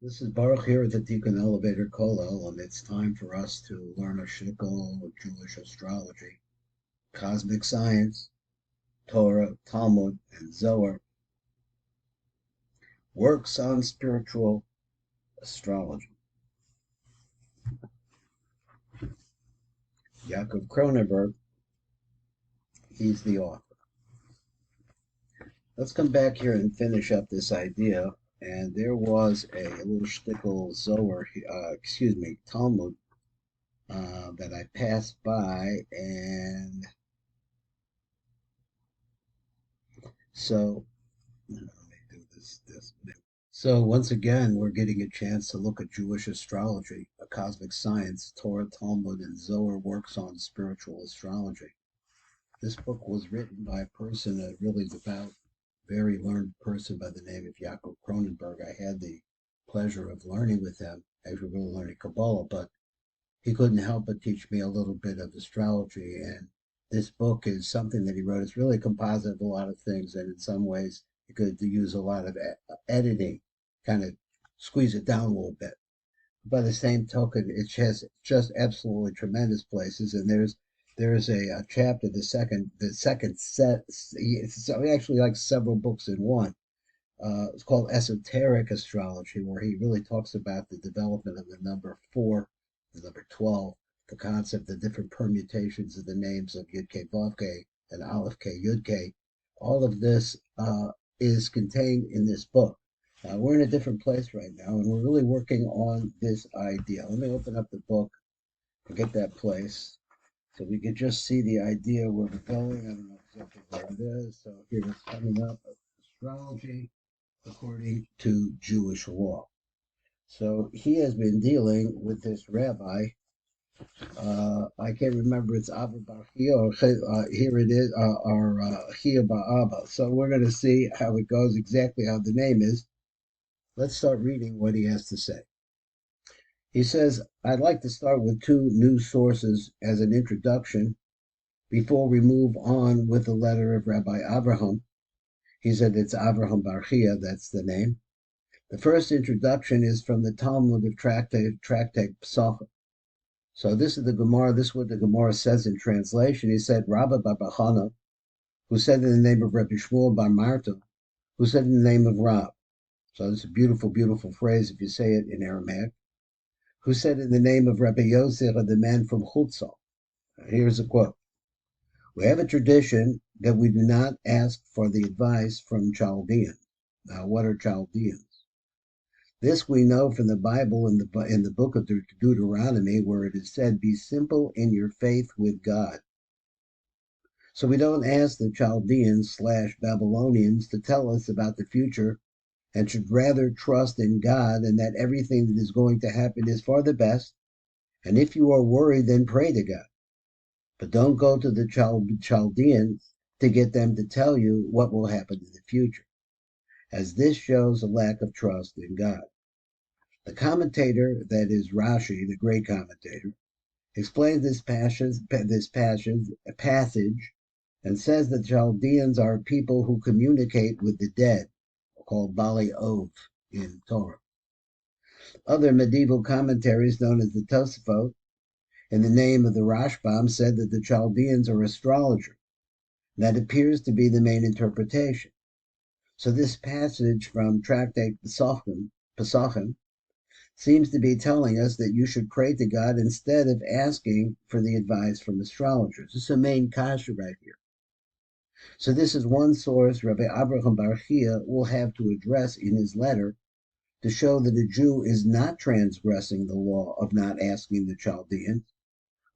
This is Baruch here at the Tikkun Elevator Kollel, and it's time for us to learn a shtickle of Jewish astrology, cosmic science, Torah, Talmud, and Zohar, works on spiritual astrology. Yaakov Kronenberg, he's the author. Let's come back here and finish up this idea. And there was a little shtickle Zohar, Talmud, that I passed by, and so let me do this. So once again, we're getting a chance to look at Jewish astrology, a cosmic science. Torah, Talmud, and Zohar works on spiritual astrology. This book was written by a person, a really devout, very learned person by the name of Yaakov Kronenberg. I had the pleasure of learning with him, actually really learning Kabbalah, but he couldn't help but teach me a little bit of astrology. And this book is something that he wrote. It's really a composite of a lot of things, and in some ways, you could use a lot of editing, kind of squeeze it down a little bit. By the same token, it has just absolutely tremendous places, and there's a chapter, the second set. It's actually like several books in one. It's called Esoteric Astrology, where he really talks about the development of the number 4, the number 12, the concept, the different permutations of the names of Yud K Vav K and Aleph K Yud K. All of this is contained in this book. We're in a different place right now, and we're really working on this idea. Let me open up the book and get that place so we could just see the idea where we're going. I don't know exactly where it is. So here it's coming up, astrology according to Jewish law. So he has been dealing with this rabbi. I can't remember, it's Abba Bar Chiah, or here it is, or Chiah Bar Abba. So we're going to see how it goes, exactly how the name is. Let's start reading what he has to say. He says, I'd like to start with 2 news sources as an introduction before we move on with the letter of Rabbi Avraham. He said it's Avraham Bar Chiah, that's the name. The first introduction is from the Talmud of Tractate Pesachim. So this is the Gemara. This is what the Gemara says in translation. He said, Rabbi Bar Bachana, who said in the name of Rabbi Shmuel Bar Marta, who said in the name of Rab. So this is a beautiful, beautiful phrase if you say it in Aramaic. Who said in the name of Rabbi Yosef, the man from Chutzal. Here's a quote. We have a tradition that we do not ask for the advice from Chaldeans. Now, what are Chaldeans? This we know from the Bible in the book of Deuteronomy, where it is said, be simple in your faith with God. So we don't ask the Chaldeans/Babylonians to tell us about the future, and should rather trust in God and that everything that is going to happen is for the best. And if you are worried, then pray to God. But don't go to the Chaldeans to get them to tell you what will happen in the future, as this shows a lack of trust in God. The commentator, that is Rashi, the great commentator, explains this passage and says that Chaldeans are people who communicate with the dead, called Bali Ov in Torah. Other medieval commentaries, known as the Tosafot, in the name of the Rashbam, said that the Chaldeans are astrologers. That appears to be the main interpretation. So this passage from Tractate Pesachim seems to be telling us that you should pray to God instead of asking for the advice from astrologers. This is a main kasha right here. So this is one source Rabbi Avraham Bar Chiah will have to address in his letter to show that a Jew is not transgressing the law of not asking the Chaldeans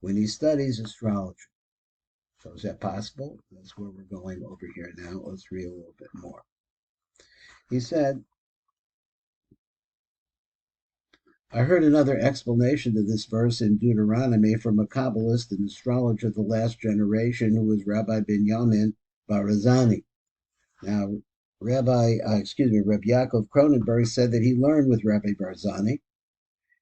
when he studies astrology. So is that possible? That's where we're going over here now. Let's read a little bit more. He said, I heard another explanation to this verse in Deuteronomy from a Kabbalist and astrologer of the last generation who was Rabbi Binyamin Barazani. Now, Rabbi Yaakov Kronenberg said that he learned with Rabbi Barzani,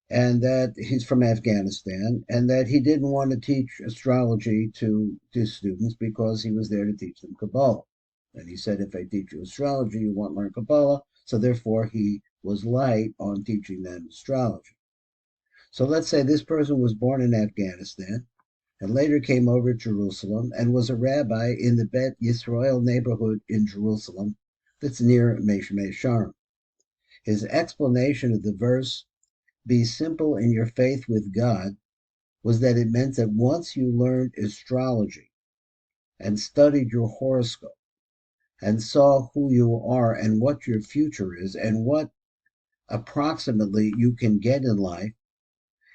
and that he's from Afghanistan, and that he didn't want to teach astrology to students because he was there to teach them Kabbalah. And he said, if I teach you astrology, you won't learn Kabbalah. So therefore, he was light on teaching them astrology. So let's say this person was born in Afghanistan and later came over to Jerusalem and was a rabbi in the Bet Yisrael neighborhood in Jerusalem that's near Meshmei Sharim. His explanation of the verse, "Be simple in your faith with God," was that it meant that once you learned astrology and studied your horoscope and saw who you are and what your future is and what approximately you can get in life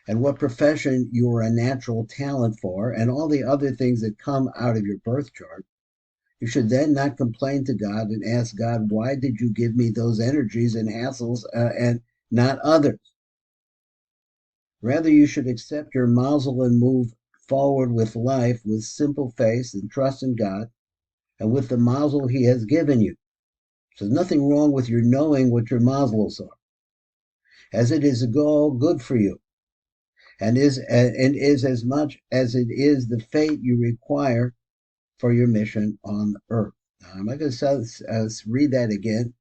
and what profession you are a natural talent for and all the other things that come out of your birth chart, you should then not complain to God and ask God, why did you give me those energies and hassles and not others? Rather, you should accept your mazel and move forward with life with simple faith and trust in God and with the mazel He has given you. So there's nothing wrong with your knowing what your mazels are, as it is all good for you, and is as much as it is the fate you require for your mission on earth. Now, I'm not going to read that again.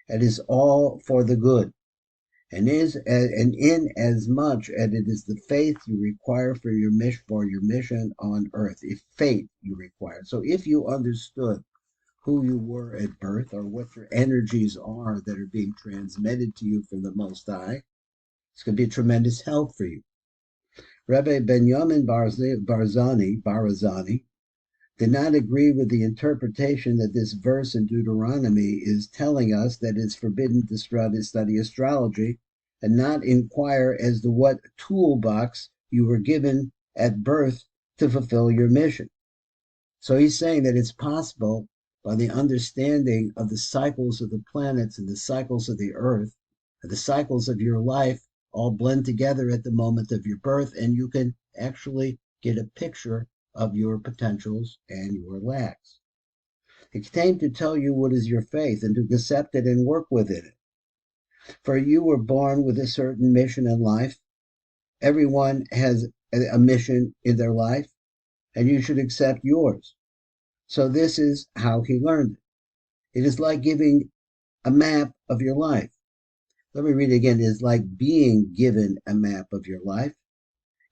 It is all for the good, and in as much as it is the faith you require for your mission on earth. If faith you require. So if you understood who you were at birth or what your energies are that are being transmitted to you from the Most High, it's going to be a tremendous help for you. Rabbi Benjamin Barazani did not agree with the interpretation that this verse in Deuteronomy is telling us that it's forbidden to study astrology and not inquire as to what toolbox you were given at birth to fulfill your mission. So he's saying that it's possible by the understanding of the cycles of the planets and the cycles of the earth and the cycles of your life all blend together at the moment of your birth, and you can actually get a picture of your potentials and your lacks. It came to tell you what is your faith and to accept it and work within it. For you were born with a certain mission in life. Everyone has a mission in their life, and you should accept yours. So this is how he learned it. It is like giving a map of your life. Let me read it again. It is like being given a map of your life.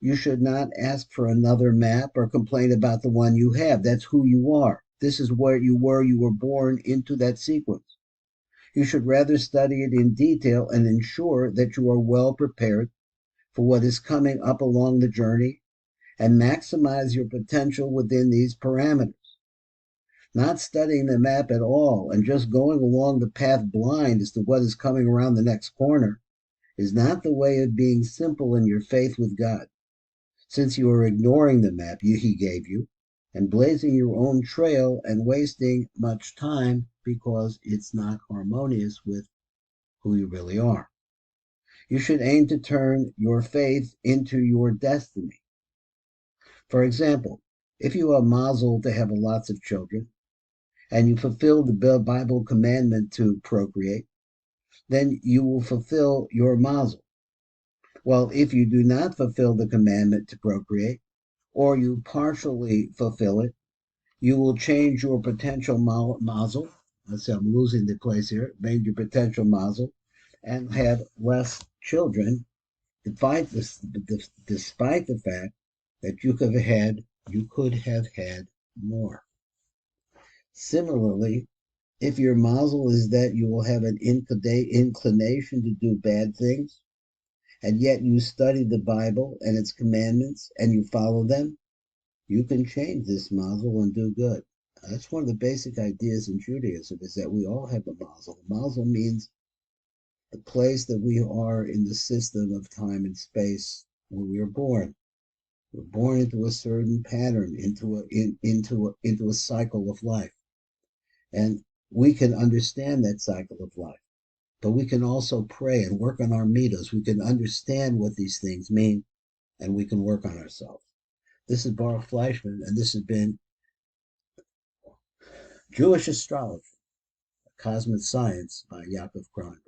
You should not ask for another map or complain about the one you have. That's who you are. This is where you were. You were born into that sequence. You should rather study it in detail and ensure that you are well prepared for what is coming up along the journey and maximize your potential within these parameters. Not studying the map at all and just going along the path blind as to what is coming around the next corner is not the way of being simple in your faith with God, since you are ignoring the map He gave you and blazing your own trail and wasting much time because it's not harmonious with who you really are. You should aim to turn your faith into your destiny. For example, if you are mazel to have lots of children, and you fulfill the Bible commandment to procreate, then you will fulfill your mazel. Well, if you do not fulfill the commandment to procreate, or you partially fulfill it, you will change your potential mazel. Let's say I'm losing the place here. Change your potential mazel and have less children, despite the fact that you could have had more. Similarly, if your mazel is that you will have an inclination to do bad things, and yet you study the Bible and its commandments and you follow them, you can change this mazel and do good. That's one of the basic ideas in Judaism, is that we all have a mazel. Mazel means the place that we are in the system of time and space where we are born. We're born into a certain pattern, into a cycle of life. And we can understand that cycle of life, but we can also pray and work on our midos. We can understand what these things mean, and we can work on ourselves. This is Baruch Fleischman, and this has been Jewish Astrology, Cosmic Science by Yaakov Kronenberg.